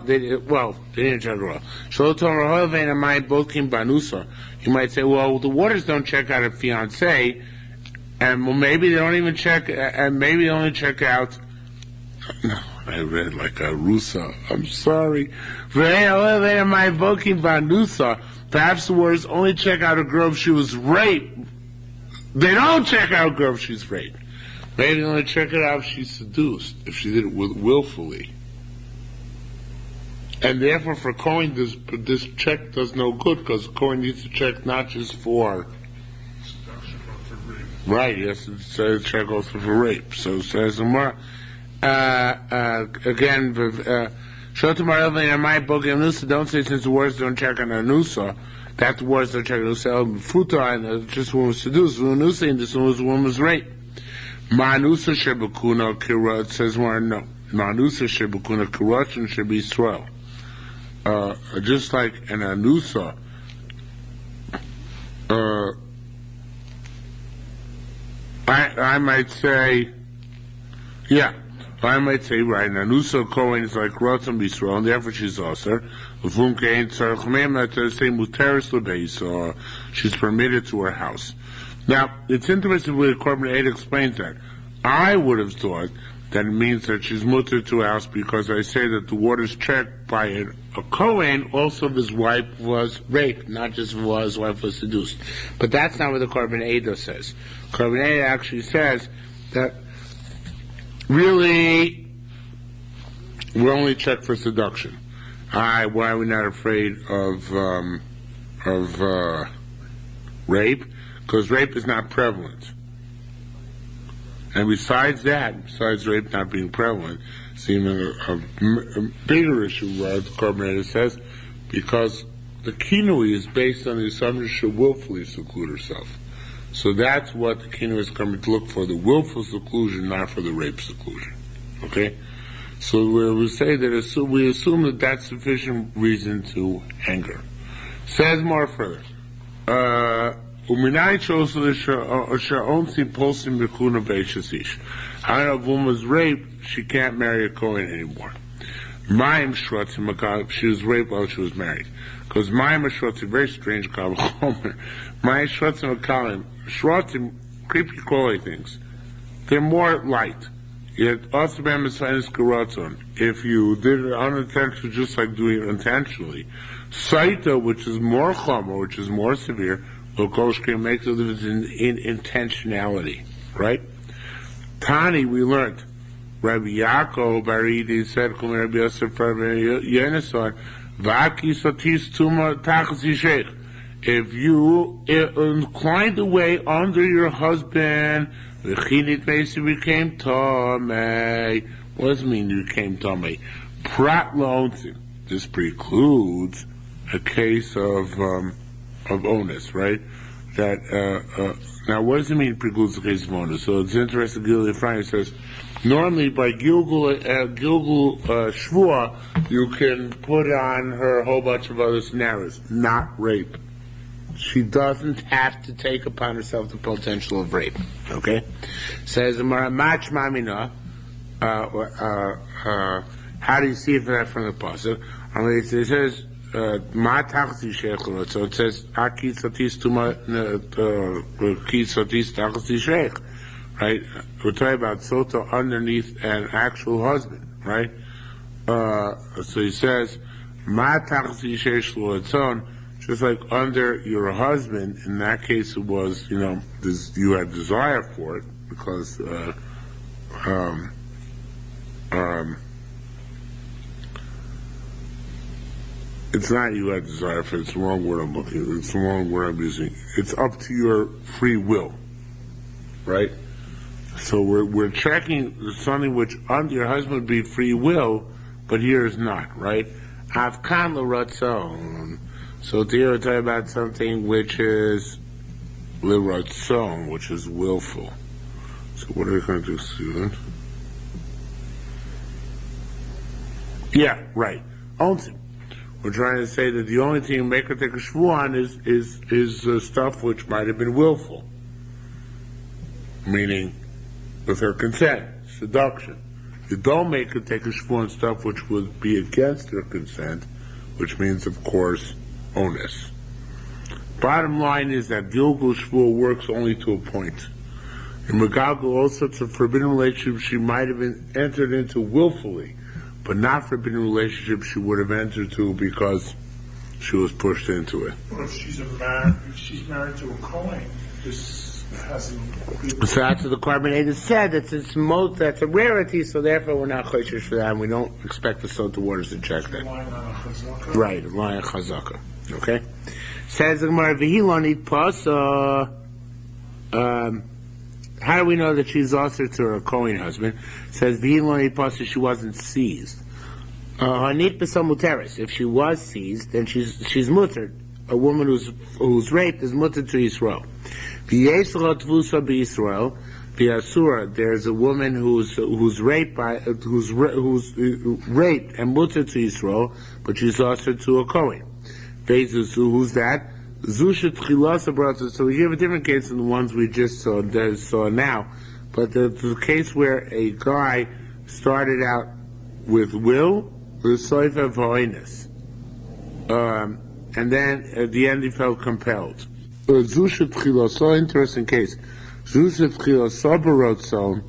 they didn't check at all. Shalotama both came banusa. You might say, well, the waters don't check out a fiancé, and maybe they don't even check, and maybe they only check out. No, I read like a rusa. I'm sorry. Perhaps the waters only check out a girl if she was raped. They don't check out a girl if she's raped. Maybe they only check it out if she's seduced, if she did it willfully. And therefore, for Cohen, this check does no good, because Cohen needs to check not just for Seduction, but for rape. right. Yes, it says check also for rape. So it says more. Again, Shotamar my book Anusa. Don't say since the words don't check on Anusa, that the words don't check on Anusa. Futa and just one was seduced. Anusa and this one was raped. Manusa shebukuna kira. It says more no. Manusa shebukuna kirachin should be Israel. Just like an Anusa. I might say, yeah. I might say, right, Nanusa Kohen is like Rotzam B'Yisrael, and therefore she's also. She's permitted to her house. Now, it's interesting the way Korban 8 explains that. I would have thought then it means that she's mutter to a house, because I say that the water's checked by a Kohen, also if his wife was raped, not just if his wife was seduced. But that's not what the Korban Eidah says. Korban Eidah actually says that really we only check for seduction. Why are we not afraid of rape? Because rape is not prevalent. And besides rape not being prevalent, it's even a bigger issue, the Korban says, because the kinui is based on the assumption she willfully seclude herself. So that's what the kinui is coming to look for, the willful seclusion, not for the rape seclusion. Okay? So we say that we assume that that's sufficient reason to anger. Says more further. Uminai chose only posting Mekuna Beishasish. How if a woman's raped, she can't marry a Kohen anymore. Mayim Shrotzim, she was raped while she was married. Because Mayim Shrotzim, very strange Mayim Shrotzim Akalim, Shrotzim, creepy crawly things. They're more light. Yet also if you did it unintentionally, just like doing it intentionally, Sotah, which is more chomer, which is more severe, Lokoshkin makes a difference in intentionality, right? Tani, we learned. Rabbi Yaakov Baridi said, Rabbi Yosef Yeneson, Vaki Sotis Tuma Tachasi Sheikh. If you inclined away under your husband, V'chinit Mesi became Tomei. What does it mean you became Tomei? Prat Lonsim. This precludes a case of onus, right? That now, what does it mean precludes the case of onus? So it's interesting. Gilgal Ephraim says normally by Gilgal Shvua you can put on her a whole bunch of other scenarios, not rape. She doesn't have to take upon herself the potential of rape. Okay? Says Mach Mamina. How do you see that from the pasuk? It says Ma Tachsi Sheikh. So it says Aki Sotis Tuma Ki Sotis Tachsi Sheikh. Right? We're talking about Sotah underneath an actual husband. Right? So he says Ma Tachsi Sheikh Loatzon. Just like under your husband, in that case it was, you had desire for it, because, it's not you had desire for it, it's the wrong word I'm looking at, it's the wrong word I'm using. It's up to your free will, right? So we're checking something which under your husband would be free will, but here is not, right? Avkan l'ratzon. So here we're talking about something which is l'ratzon, which is willful. So what are we going to do, student? Yeah, right. Owns him. We're trying to say that the only thing you make her take a shvu on is stuff which might have been willful. Meaning, with her consent, seduction. You don't make her take a shvu on stuff which would be against her consent, which means, of course, onus. Bottom line is that Gilgal Shvua works only to a point. In Megalgal, all sorts of forbidden relationships she might have entered into willfully, but not forbidden relationships she would have entered to because she was pushed into it. Well, if she's married to a Kohen, this hasn't been... So that's what the Korban Eidah said. That's a rarity, so therefore we're not choishes for that, and we don't expect the Sotah waters to check that. Relying on a chazaka. Right, relying on chazaka. Okay? Says the Gemara, V'hilonit pasa. How do we know that she's also to her Kohen husband? Says V'hilonit pasa, she wasn't seized. Hanit b'samuteris. If she was seized, then she's mutter. A woman who's raped is mutter to Yisrael. V'yesel tvusa b'Yisrael. V'asura. There's a woman who's raped who's raped and mutter to Yisrael, but she's also to a Kohen. Who's that? Zusha tchilasa brata. So we have a different case than the ones we just saw now. But the case where a guy started out with will, with soifa v'oinus. And then at the end he felt compelled. Zusha tchilasa, interesting case. Zusha tchilasa baratzon,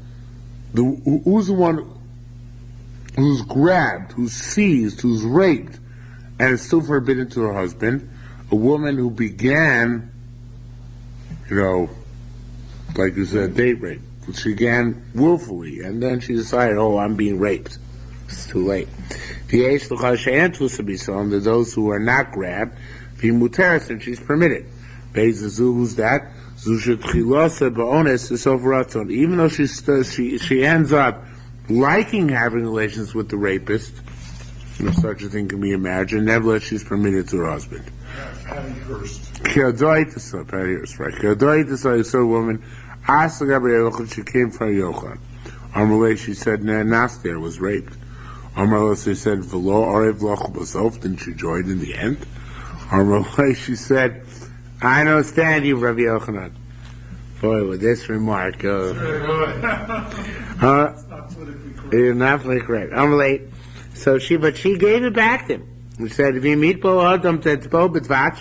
who's the one who's grabbed, who's seized, who's raped, and is still forbidden to her husband? A woman who began, like you said, date rape. She began willfully, and then she decided, I'm being raped. It's too late. The those who are not grabbed, and she's permitted. Who's that? Even though she ends up liking having relations with the rapist, if such a thing can be imagined, nevertheless she's permitted to her husband. Patty Hearst. Patty Hearst, right. So a woman asked the Gabriel, she came from Yochanan. Amalei, she said, Nastir was raped. Amalei, she said, V'lo arev loch b'sof, didn't she join in the end? Amalei, she said, I don't stand you, Rabbi Yochanan. Boy, with this remark, It's not politically correct. it's not politically correct. Amalei, but she gave it back to him. She said, if you meet bo adam tetzbo b'tvach,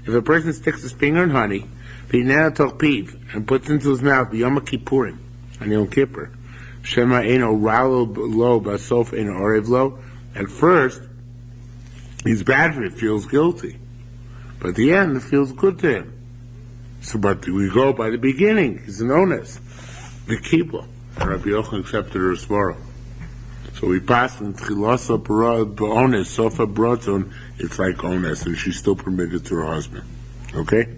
if a person sticks his finger in honey, v'nei toch piv, and puts into his mouth b'yom kippurim, on Yom Kippur, shema eno ralo lo b'sof eno orev lo, at first, he's bad for it, feels guilty. But at the end, it feels good to him. So, but we go by the beginning. He's an onus. The keeper. Rabbi Yochanan accepted her svara. So we passed in Tchilasa B'Ones, Sofa Broton, it's like onus, and she's still permitted to her husband. Okay?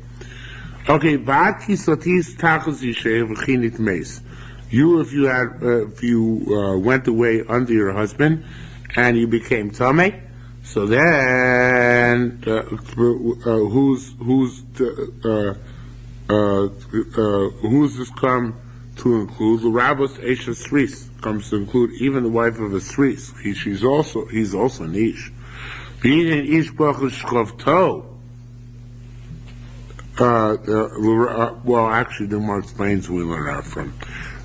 Okay, V'ati Sotis Tachas Yishev V'chinit Meis. If you went away under your husband, and you became Tameh, so then, who's this come to include? The Rabbos Esha Sris comes to include even the wife of a Sris. He's also an Ish. Being an Ish Bachus Shchavto. Well, actually, the Gemara explains where we learn that from.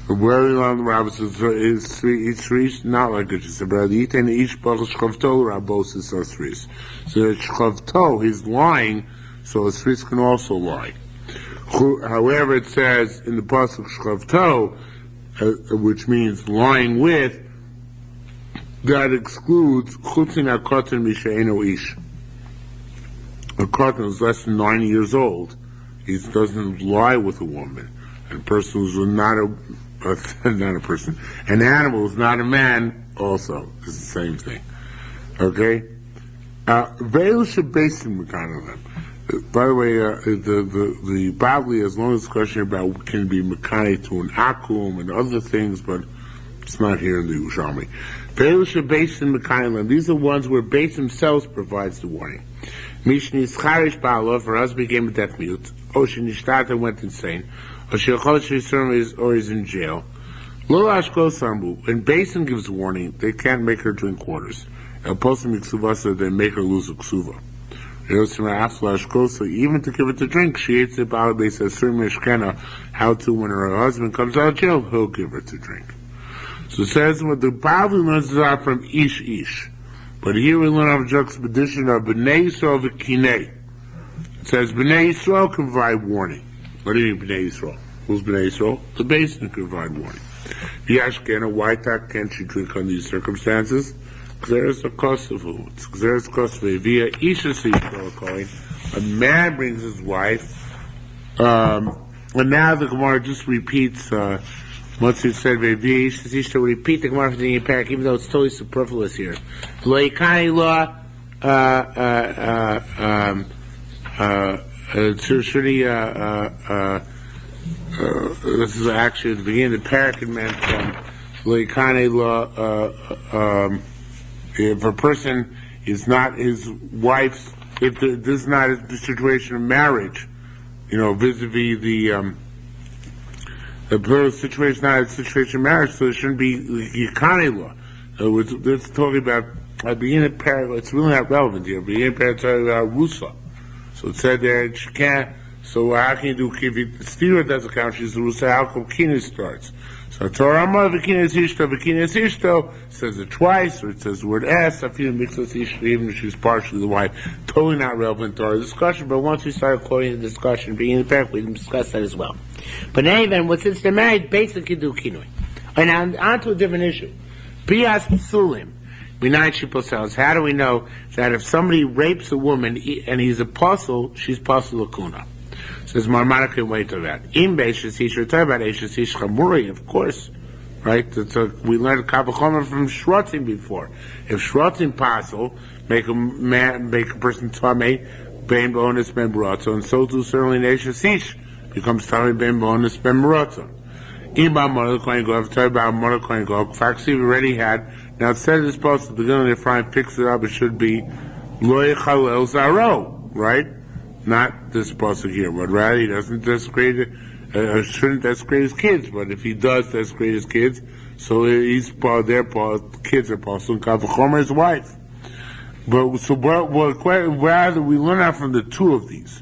Where we learn the rabbis is Sris, not like it just about the Yitain Ish Bachus Shchavto, Rabbos is Sris. So Shchavto, he's lying, so a Sris can also lie. However, it says in the pasuk Shchavto, which means lying with, that excludes Chutzin HaKatan Mishaeno Ish. A Katan is less than 9 years old. He doesn't lie with a woman. And a person who's not a person. An animal is not a man, also. It's the same thing. Okay? Veil Shabbasim Mekanalim. By the way, the Bavli, as long as the question about can be mekane to an akum and other things, but it's not here in the Yerushalmi. These are ones where Beis themselves provides the warning. Mishnis Charish Ba'alov, her husband became a deaf mute. Oshin Nishtata went insane. Or is in jail. Lo Ashko Sambu, when Basin gives warning, they can't make her drink waters. El Posim Iksuvasa, they make her lose a ksuva. So even to give it to drink, she eats it by the says how to when her husband comes out of jail, he'll give her to drink. So it says what the Bavli learns out from Ish. But here we learn of juxtaposition of B'nai Yisrael v'Kinei. It says B'nai Yisrael can provide warning. What do you mean B'nai Yisrael? Who's B'nai Yisrael? The Basin can provide warning. Yashkena, why can't she drink under these circumstances? Xeris Akosovu. It's Xeris Akosovu. Via Isha Sishra, a man brings his wife. And now the Gemara just repeats, once it said Via Isha Sishra, repeat the Gemara from the Parak, even though it's totally superfluous here. Loikani law, this is actually at the beginning of the Parak, it meant Loikani law, if a person is not his wife's, if this is not the situation of marriage, vis-a-vis the situation is not a situation of marriage, so it shouldn't be Yikani law. It's talking about, at the beginning of the paragraph, it's really not relevant here, but the beginning of the paragraph talking about Rusa. So it said there, she can't, so how can you do, if the stira doesn't count, she's the Rusa, how come Kina starts? So Torah Amar V'Kinas Ishto says it twice, or it says the word S, Afinu Mixos Ishto, even if she's partially the wife. Totally not relevant to our discussion, but once we started quoting the discussion, being in the paragraph, we can discuss that as well. But anyway, since they're married, basically do Kinoi. And on to a different issue. Bias psulim. How do we know that if somebody rapes a woman and he's a apostle, she's apostle lakuna? Says Marmana can wait to that. Im beishes about eishes chamuri, of course, right? We learned kavachomer from shrotzim before. If shrotzim apostle make a person tamei bein bonus ben barato, and so too certainly eishes becomes tamei bein bonus ben barato. Iba mother coin go. I've talked about mother coin go. Faxi we already had. Now it says it's supposed to begin the Ephraim picks it up. It should be loy chalel zaro, right? Not this pasuk here, but rather he doesn't desecrate, shouldn't desecrate his kids. But if he does desecrate his kids, so he's their kids are possible. And Kavachomer his wife. But so rather we learn out from the two of these.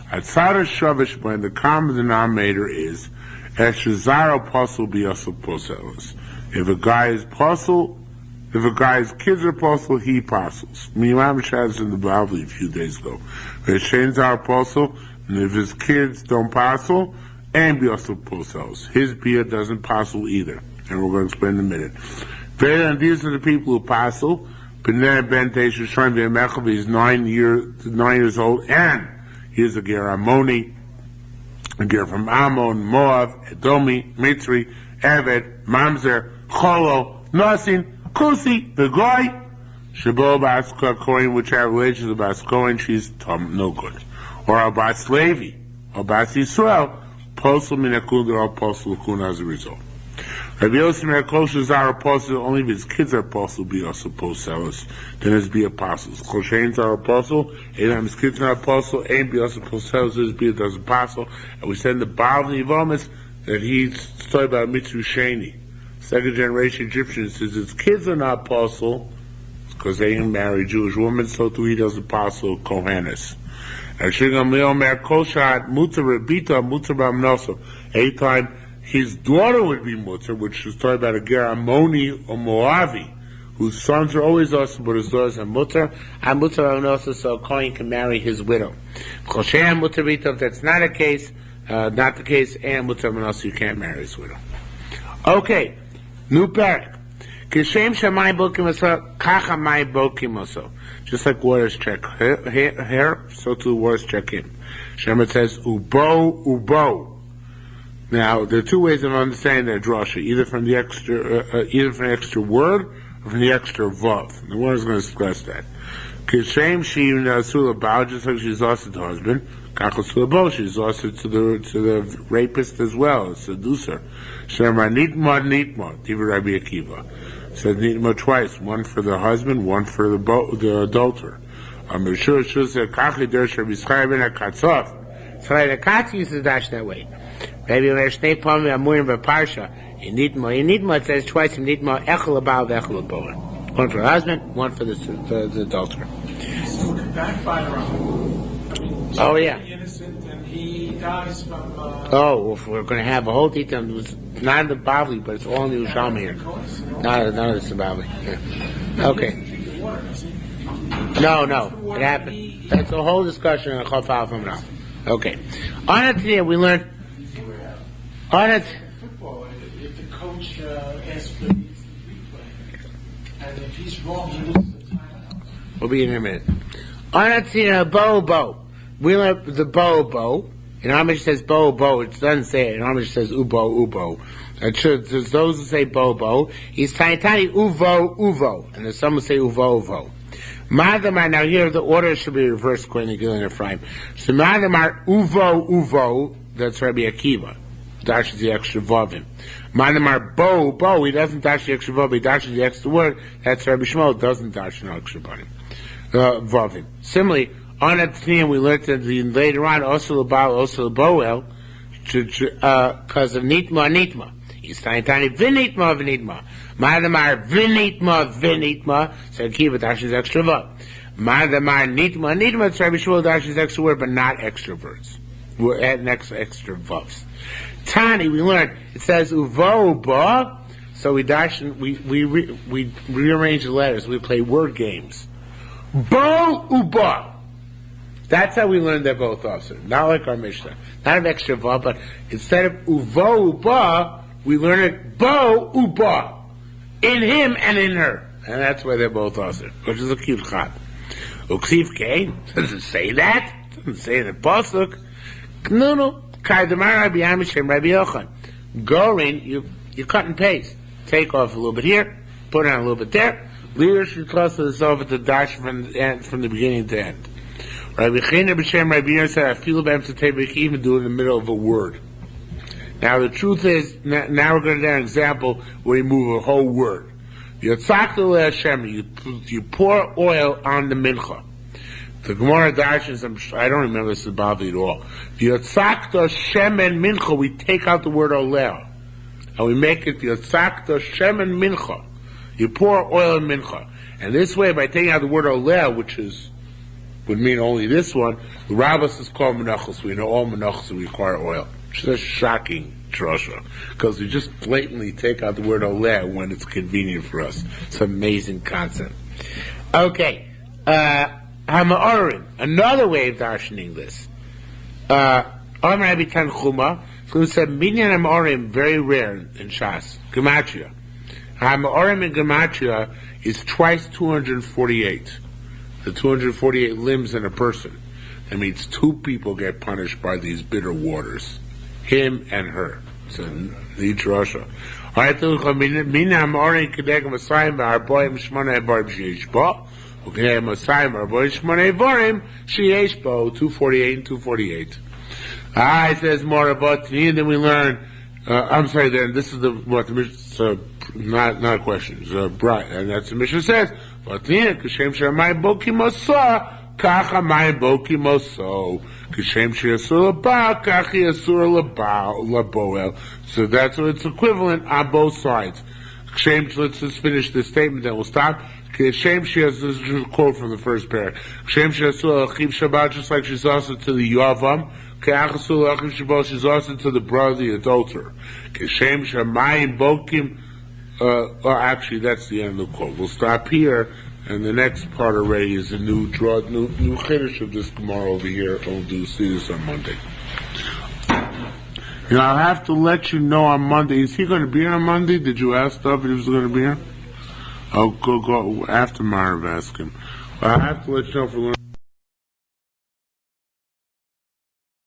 At Tzara Shavish, when the common denominator is Eshazar apostle be also poselos. If a guy is apostle. If a guy's kids are apostle, he apostles. Mimam Shaz in the Bible a few days ago. Veshen's our apostle, and if his kids don't apostle, and be also apostles. His beer doesn't apostle either. And we're going to explain in a minute. And these are the people who apostle. B'nei ben Teisha Shoim v'Yemechav, he's 9 years old, and he is a ger Ammoni, a ger from Ammon, Moab, Edomi, Mitzri, Eved, Mamzer, Cholo, Nasin, Kusi, the guy, Shabo Baska Kohen, which have relations with Bas Kohen, she's no good. Or Abbas Levi, or Bas Yisrael, Posel Minakun, or Posel Lakun as a result. Rabbi Yosef Merkoshes are apostles, only if his kids are apostles, be also posellers, then his be apostles. Koshains are apostle, and his kids are apostle, and be also posellers, his be does apostle. And we said in the Baal Nivomis that he's talking about Mitzvah Sheni. Second generation Egyptian says his kids are not apostle because they didn't marry Jewish women, so too he does apostle Kohanis. And Shigamil Mer Koshat Mutar Rebita Mutar Bamnoso. Anytime his daughter would be Mutar, which is talking about a Ger Ammoni or Moavi, whose sons are always awesome, but his daughters are Mutar, and Mutar Bamnoso, so a Kohen can marry his widow. Koshem Mutar Rebita, if that's not the case, and Mutar Bamnoso, you can't marry his widow. Okay. New parak. Kishem shamay bokim kacha may bokim. Just like waters check here, so too waters check him. Shema says ubo. Now there are two ways of understanding that drasha, either from the extra word or from the extra vav. The one is going to stress that. Kishem she nasul about, just like she's also the husband. Kachos she's also to the rapist as well, seducer. Shema nitma, Diva Rabbi Akiva. Said nitma twice, one for the husband, one for the adulterer. Sure said kachi der shebischai ben hakatzov. So the katz used to dash that way. Maybe when there's snake palm amurim v'parsha in nitma it says twice in nitma echel abal v'echel aboa. One for the husband, one for the adulterer. So the backfire on him. Oh yeah. Innocent, and he dies from. If we're going to have a whole detail, it's not in the Bavli, but it's all in the Yerushalmi here. None of this in the Bavli. Yeah. Okay. No, it happened. That's a whole discussion on Chaf Al from now. Okay. On it today, we learned. On it. Football, if the coach asks for the replay, and if he's wrong, he loses the timeout. We'll be in a minute. On it today, bo. We learned the bo. In Amish says bo. It doesn't say it. In Amish says ubo. There's those who say bo. He's tiny uvo. And there's some who say uvo. Madamar, now here the order should be reversed according to Gilin Ephraim. So Madamar uvo, that's Rabbi Akiva. Dashes the extra vavim. Madamar bo, he doesn't dash the extra vav, he dashes the extra word. That's Rabbi Shmuel, doesn't dash the extra vavim. Similarly, on that theme, we learned that later on, also the boel, because of nitma. He's tiny vinitma. Madamar vinitma. So Akiva dashes extra vav. Madamar nitma. It's Rabbi Shmuel dashes extra word, but not extra words. We're adding extra vavs. Tani, we learned it says uvo ba. So we dash and we rearrange the letters. We play word games. Bo uba. That's how we learned they're both also. Not like our Mishnah. Not an extra vav, but instead of uvo uba, we learn it bo uba, in him and in her. And that's why they're both awesome, which is a cute chad. Uksiv Kain doesn't say that. Doesn't say in the pasuk. No. Kaidamar Rabbi Amishem Rabbi Yochanan. Gorin, you cut and paste. Take off a little bit here, put on a little bit there. Leader should cluster this over to dash from the beginning to end. Rabbi Chena B'Shem Rabbi Yer said, I feel about to take even do it in the middle of a word. Now the truth is, now we're going to do an example where you move a whole word. You pour oil on the mincha. The Gemara dashes, I don't remember this above at all. Yotzakta shemen mincha, we take out the word oleo. And we make it yotzakta shemen mincha. You pour oil in mincha. And this way, by taking out the word oleo, which would mean only this one, the rabbis is called menachos. We know all menachos require oil. It's just shocking. Drosha, because we just blatantly take out the word oleh when it's convenient for us. It's an amazing concept. Okay, Hama'orim, another way of darshaning this. Rabbi Tanchuma, so it said minyan Hama'orim, very rare in Shas, Gematria. Hama'orim in Gematria is twice 248. The 248 limbs in a person. That means two people get punished by these bitter waters. Him and her. So the drasha. All right, minam orin kedek masayim v'arboim shmonei borim sheyesh bo. Okay, masayim v'arboim shmonei borim sheyesh bo. 248 and 248. It says more about and then we learn. I'm sorry. Then this is the Mishnah. Not a question. It's bright, and that's the Mishnah says. But kashem shamay boki mosa. Kach hamayim bokim oso, kishem she'asur laba, kach yasur laboel. So that's what it's equivalent on both sides. Kishem, let's just finish this statement, then we'll stop. Kishem she'asur, this is a quote from the first pair. Kishem she'asur l'achiv Shabbat, just like she's also to the Yavam. Kach asur l'achiv Shabbat, she's also to the brother, the adulterer. Kishem she'amayim bokim, actually that's the end of the quote. We'll stop here. And the next part already is a new chiddush of this Gemara over here. We'll see this on Monday. I'll have to let you know on Monday. Is he going to be here on Monday? Did you ask Stuff if he was going to be here? I'll go after Marv ask him. But I have to let you know for